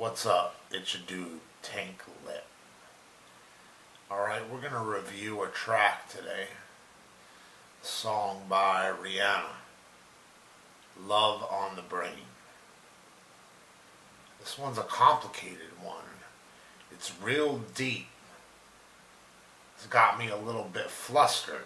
What's up? It's your dude, Tank Lip. Alright, we're going to review a track today. A song by Rhianna, Love on the Brain. This one's a complicated one. It's real deep. It's got me a little bit flustered.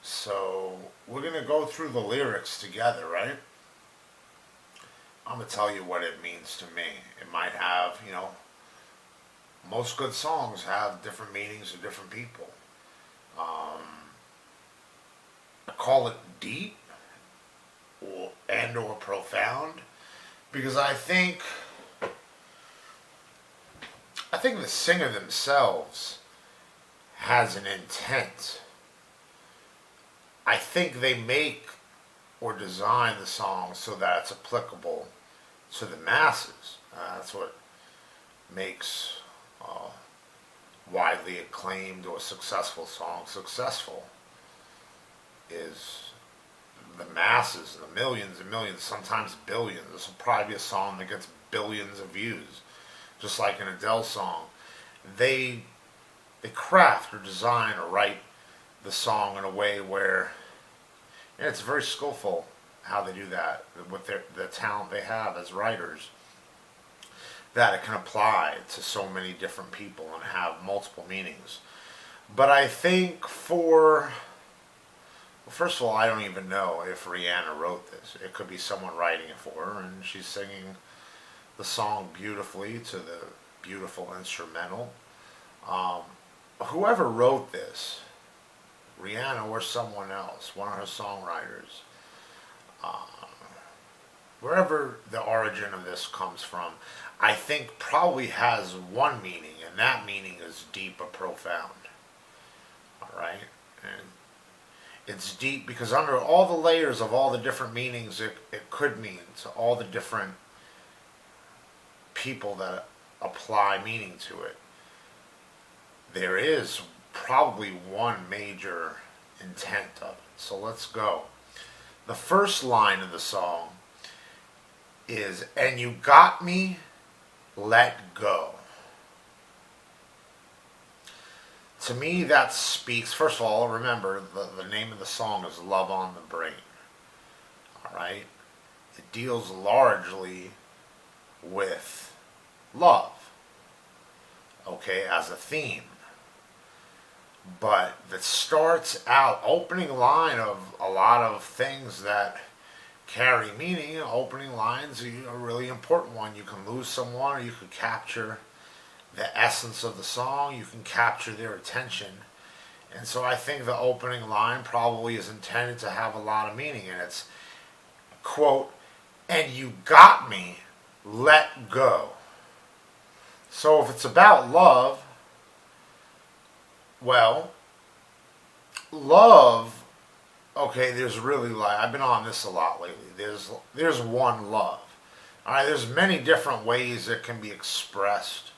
So, we're going to go through the lyrics together, right? I'm going to tell you what it means to me. It might have, most good songs have different meanings to different people. I call it deep or profound because I think the singer themselves has an intent. I think they make or design the song so that it's applicable to the masses. That's what makes widely acclaimed or successful songs successful, is the masses, the millions and millions, sometimes billions. This will probably be a song that gets billions of views, just like an Adele song. They craft or design or write the song in a way where, and it's very skillful how they do that with the talent they have as writers, that it can apply to so many different people and have multiple meanings. But I think first of all, I don't even know if Rhianna wrote this. It could be someone writing it for her, and she's singing the song beautifully to the beautiful instrumental. Whoever wrote this, Rhianna or someone else, one of her songwriters, wherever the origin of this comes from, I think probably has one meaning, and that meaning is deep or profound. Alright? And it's deep because under all the layers of all the different meanings it could mean to all the different people that apply meaning to it, there is probably one major intent of it. So let's go. The first line of the song is, "And you got me, let go." To me, that speaks, first of all, remember, the name of the song is Love on the Brain. Alright? It deals largely with love, okay, as a theme. But that starts out, opening line of a lot of things that carry meaning. Opening lines are a really important one. You can lose someone, or you can capture the essence of the song. You can capture their attention. And so I think the opening line probably is intended to have a lot of meaning. And it's, quote, "And you got me, let go." So if it's about love, well, love, okay, there's really, like, I've been on this a lot lately. There's one love. Alright, there's many different ways it can be expressed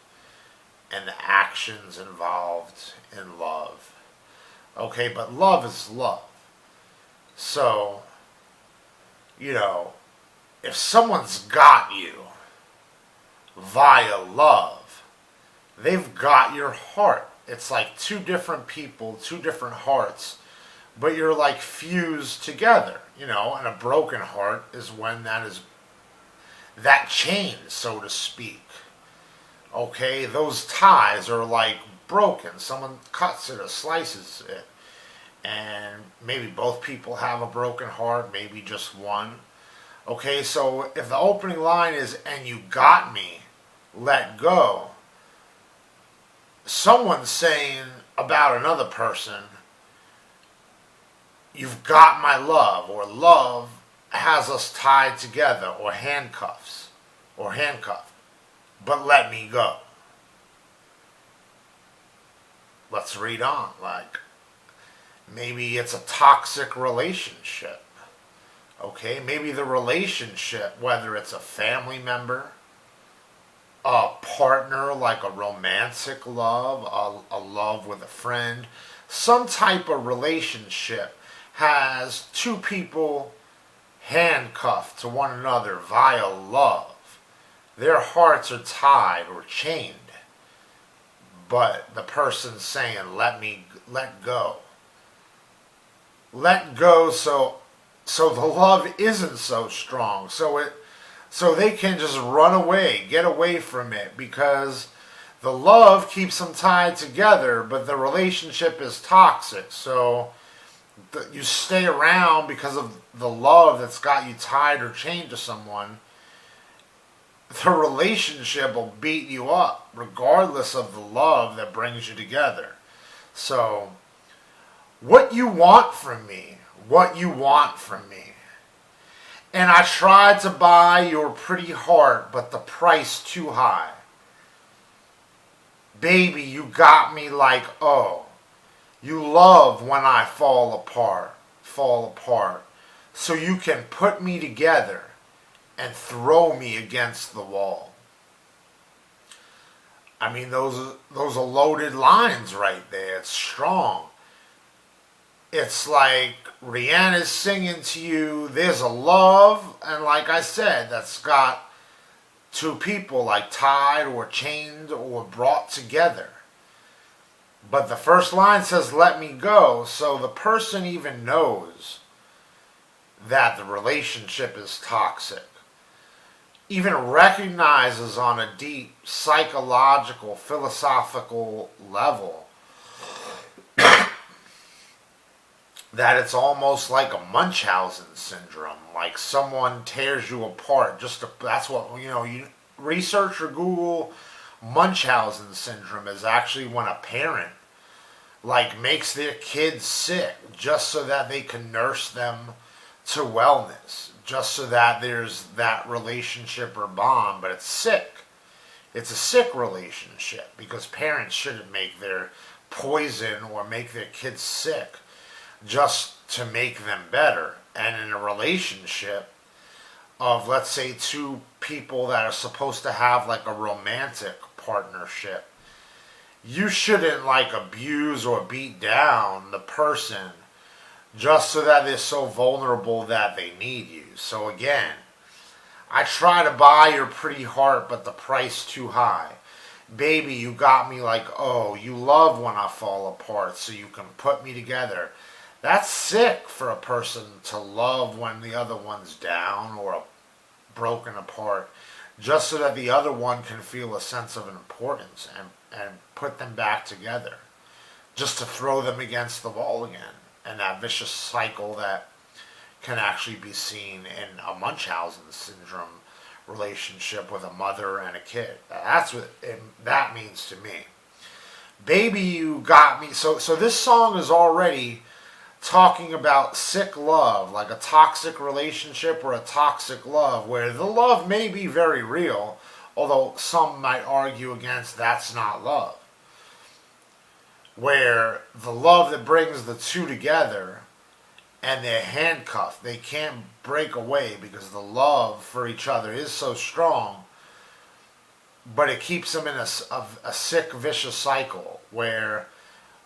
and the actions involved in love. Okay, but love is love. So, if someone's got you via love, they've got your heart. It's like two different people, two different hearts, but you're like fused together, and a broken heart is when that chain, so to speak. Okay, those ties are like broken. Someone cuts it or slices it, and maybe both people have a broken heart, maybe just one. Okay, so if the opening line is, "And you got me, let go," someone's saying about another person, "You've got my love," or "Love has us tied together," or handcuffed, "but let me go." Let's read on. Like, maybe it's a toxic relationship. Okay, maybe the relationship, whether it's a family member, a partner, like a romantic love, a love with a friend, some type of relationship has two people handcuffed to one another via love. their hearts are tied or chained, but the person's saying, let go. Let go so the love isn't so strong. So they can just run away, get away from it, because the love keeps them tied together, but the relationship is toxic. So you stay around because of the love that's got you tied or chained to someone. The relationship will beat you up regardless of the love that brings you together. So, what you want from me, what you want from me. And I tried to buy your pretty heart, but the price too high. Baby, you got me like, oh. You love when I fall apart. So you can put me together and throw me against the wall. I mean, those are loaded lines right there. It's strong. It's like Rhianna's singing to you, there's a love, and like I said, that's got two people like tied or chained or brought together. But the first line says, let me go, so the person even knows that the relationship is toxic. Even recognizes on a deep psychological, philosophical level that it's almost like a Munchausen syndrome, like someone tears you apart. That's what, you research or Google Munchausen syndrome is actually when a parent makes their kids sick just so that they can nurse them to wellness, just so that there's that relationship or bond, but it's sick. It's a sick relationship because parents shouldn't make their poison or make their kids sick just to make them better. And in a relationship of, let's say, two people that are supposed to have like a romantic partnership, you shouldn't abuse or beat down the person just so that they're so vulnerable that they need you. So again, I try to buy your pretty heart, but the price too high. Baby, you got me like, oh, you love when I fall apart so you can put me together. That's sick for a person to love when the other one's down or broken apart, just so that the other one can feel a sense of importance and put them back together, just to throw them against the wall again. And that vicious cycle that can actually be seen in a Munchausen syndrome relationship with a mother and a kid. That's what that means to me. Baby, you got me. So this song is already talking about sick love, like a toxic relationship or a toxic love, where the love may be very real, although some might argue against that's not love. Where the love that brings the two together and they're handcuffed, they can't break away because the love for each other is so strong, but it keeps them in a sick, vicious cycle where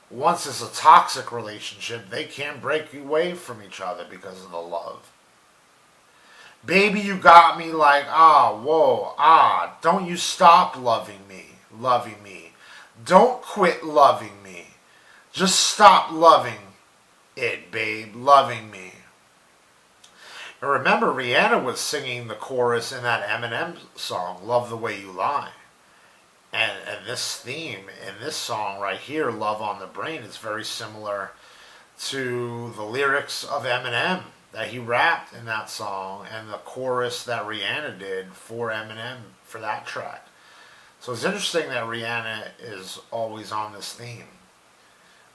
once it's a toxic relationship, they can't break away from each other because of the love. Baby, you got me like, don't you stop loving me. Don't quit loving me. Just stop loving it, babe, loving me. And remember, Rhianna was singing the chorus in that Eminem song, Love the Way You Lie. And this theme in this song right here, Love on the Brain, is very similar to the lyrics of Eminem that he rapped in that song and the chorus that Rhianna did for Eminem for that track. So it's interesting that Rhianna is always on this theme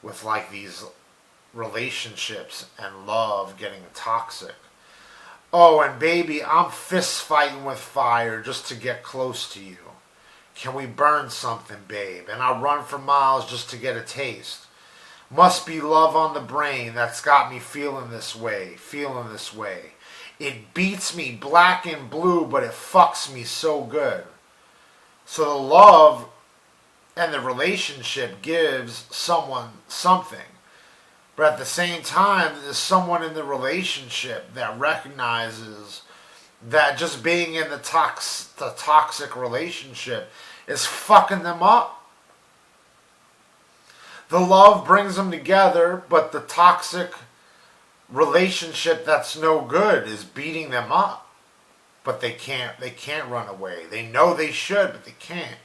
with these relationships and love getting toxic. Oh, and baby, I'm fist fighting with fire just to get close to you. Can we burn something, babe? And I run for miles just to get a taste. Must be love on the brain that's got me feeling this way. It beats me black and blue, but it fucks me so good. So the love and the relationship gives someone something. But at the same time, there's someone in the relationship that recognizes that just being in the toxic relationship is fucking them up. The love brings them together, but the toxic relationship that's no good is beating them up. But they can't run away. They know they should, but they can't.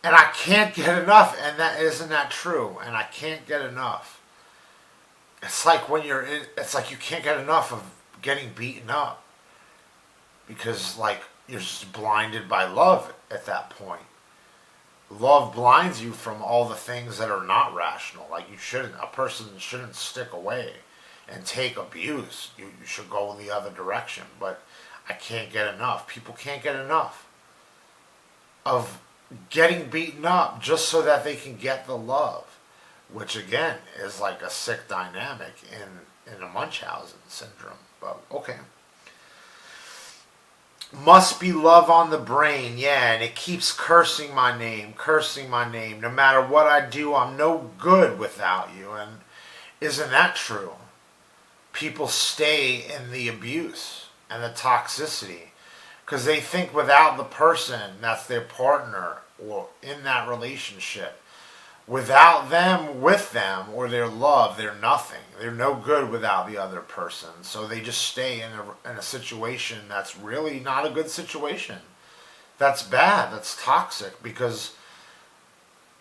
And I can't get enough, and that isn't that true? And I can't get enough. It's like when you're in, it's like you can't get enough of getting beaten up. Because like you're just blinded by love at that point. Love blinds you from all the things that are not rational. Like a person shouldn't stick away and take abuse. You should go in the other direction. But I can't get enough. People can't get enough of getting beaten up just so that they can get the love, which again is like a sick dynamic in a Munchausen syndrome. But okay. Must be love on the brain, yeah, and it keeps cursing my name. No matter what I do, I'm no good without you. And isn't that true? People stay in the abuse and the toxicity because they think without the person that's their partner or in that relationship, without them, with them, or their love, they're nothing. They're no good without the other person. So they just stay in a situation that's really not a good situation. That's bad. That's toxic because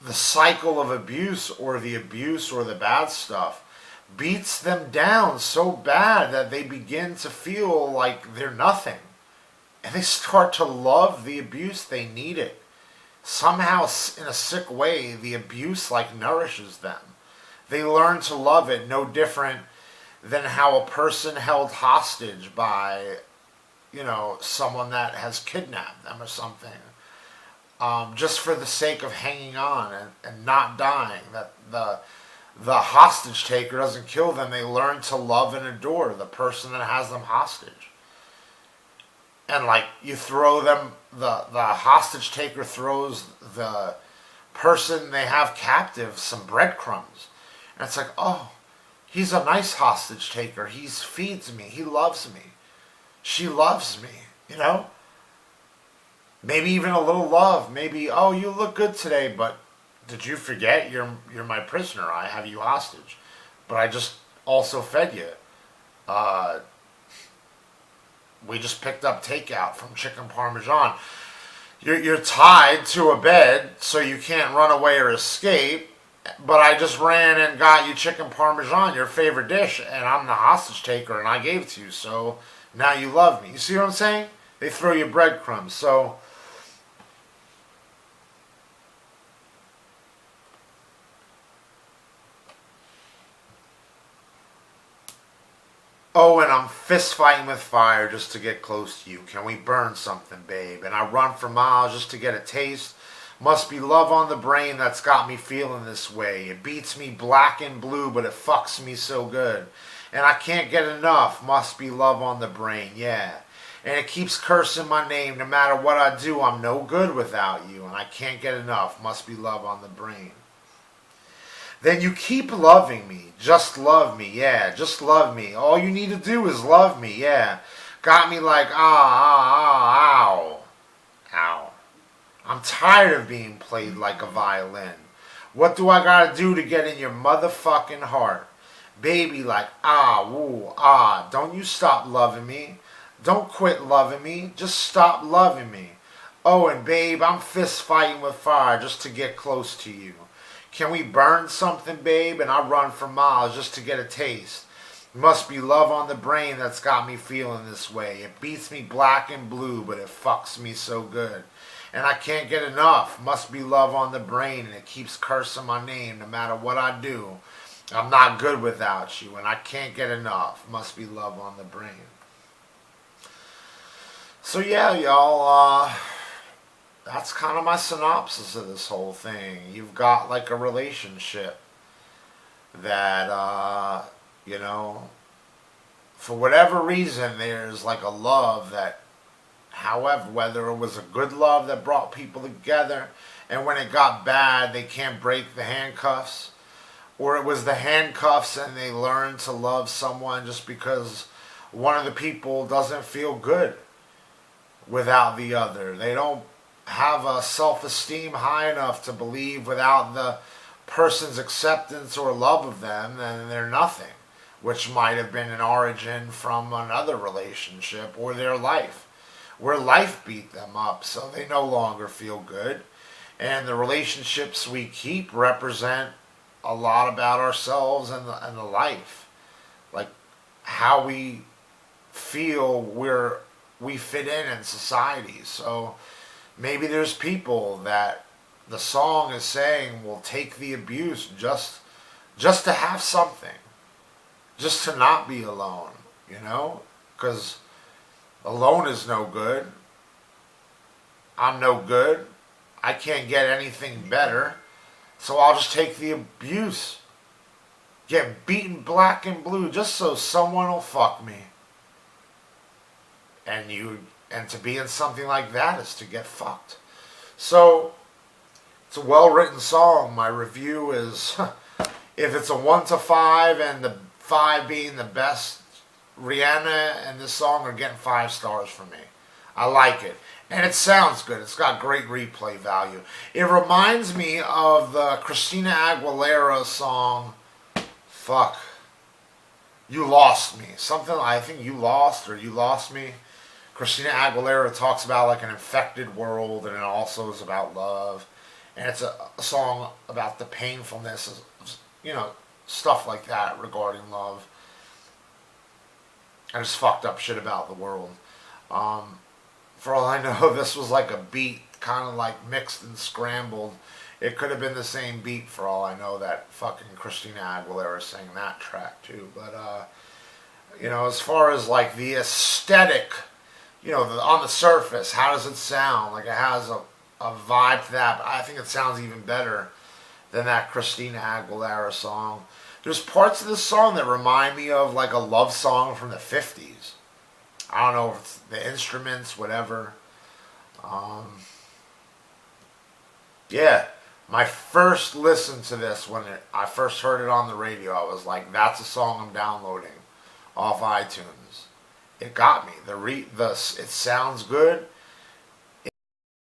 the cycle of abuse or the bad stuff beats them down so bad that they begin to feel like they're nothing. And they start to love the abuse. They need it. Somehow, in a sick way, the abuse like nourishes them. They learn to love it, no different than how a person held hostage by, someone that has kidnapped them or something. Just for the sake of hanging on and not dying. That the hostage taker doesn't kill them. They learn to love and adore the person that has them hostage. And like you throw them, the hostage taker throws the person they have captive some breadcrumbs. And it's like, oh, he's a nice hostage taker. He feeds me. He loves me. She loves me, Maybe even a little love. Maybe, oh, you look good today, but did you forget you're my prisoner? I have you hostage. But I just also fed you. We just picked up takeout from Chicken Parmesan. You're tied to a bed, so you can't run away or escape. But I just ran and got you Chicken Parmesan, your favorite dish, and I'm the hostage taker, and I gave it to you. So now you love me. You see what I'm saying? They throw you breadcrumbs. So oh, and I'm fist fighting with fire just to get close to you. Can we burn something, babe? And I run for miles just to get a taste. Must be love on the brain that's got me feeling this way. It beats me black and blue, but it fucks me so good. And I can't get enough. Must be love on the brain, yeah. And it keeps cursing my name. No matter what I do, I'm no good without you. And I can't get enough. Must be love on the brain. Then you keep loving me. Just love me, yeah. Just love me. All you need to do is love me, yeah. Got me like, ow. Ow. I'm tired of being played like a violin. What do I gotta do to get in your motherfucking heart? Baby, like, woo, don't you stop loving me. Don't quit loving me. Just stop loving me. Oh, and babe, I'm fist fighting with fire just to get close to you. Can we burn something, babe? And I run for miles just to get a taste. Must be love on the brain that's got me feeling this way. It beats me black and blue, but it fucks me so good. And I can't get enough. Must be love on the brain, and it keeps cursing my name no matter what I do. I'm not good without you, and I can't get enough. Must be love on the brain. So yeah, y'all, that's kind of my synopsis of this whole thing. You've got like a relationship that, for whatever reason, there's like a love that, however, whether it was a good love that brought people together, and when it got bad, they can't break the handcuffs, or it was the handcuffs and they learned to love someone just because one of the people doesn't feel good without the other. They don't have a self-esteem high enough to believe without the person's acceptance or love of them, then they're nothing, which might have been an origin from another relationship or their life, where life beat them up, so they no longer feel good. And the relationships we keep represent a lot about ourselves and the life, like how we feel we fit in society. So maybe there's people that the song is saying will take the abuse just to have something, just to not be alone, you know? Because alone is no good. I'm no good. I can't get anything better. So I'll just take the abuse. Get beaten black and blue just so someone will fuck me. And to be in something like that is to get fucked. So it's a well-written song. My review is, if it's a 1 to 5 and the 5 being the best, Rhianna and this song are getting 5 stars from me. I like it. And it sounds good. It's got great replay value. It reminds me of the Christina Aguilera song, fuck, You Lost Me. Something, I think You Lost or You Lost Me. Christina Aguilera talks about like an infected world, and it also is about love. And it's a song about the painfulness of, you know, stuff like that regarding love. And just fucked up shit about the world. For all I know, this was like a beat, kind of like mixed and scrambled. It could have been the same beat for all I know that fucking Christina Aguilera sang that track too. But, you know, as far as like the aesthetic, you know, on the surface, how does it sound? Like it has a vibe to that, but I think it sounds even better than that Christina Aguilera song. There's parts of this song that remind me of like a love song from the 50s. I don't know if it's the instruments, whatever. Yeah, my first listen to this, when I first heard it on the radio, I was like, that's a song I'm downloading off iTunes. It got me. It sounds good.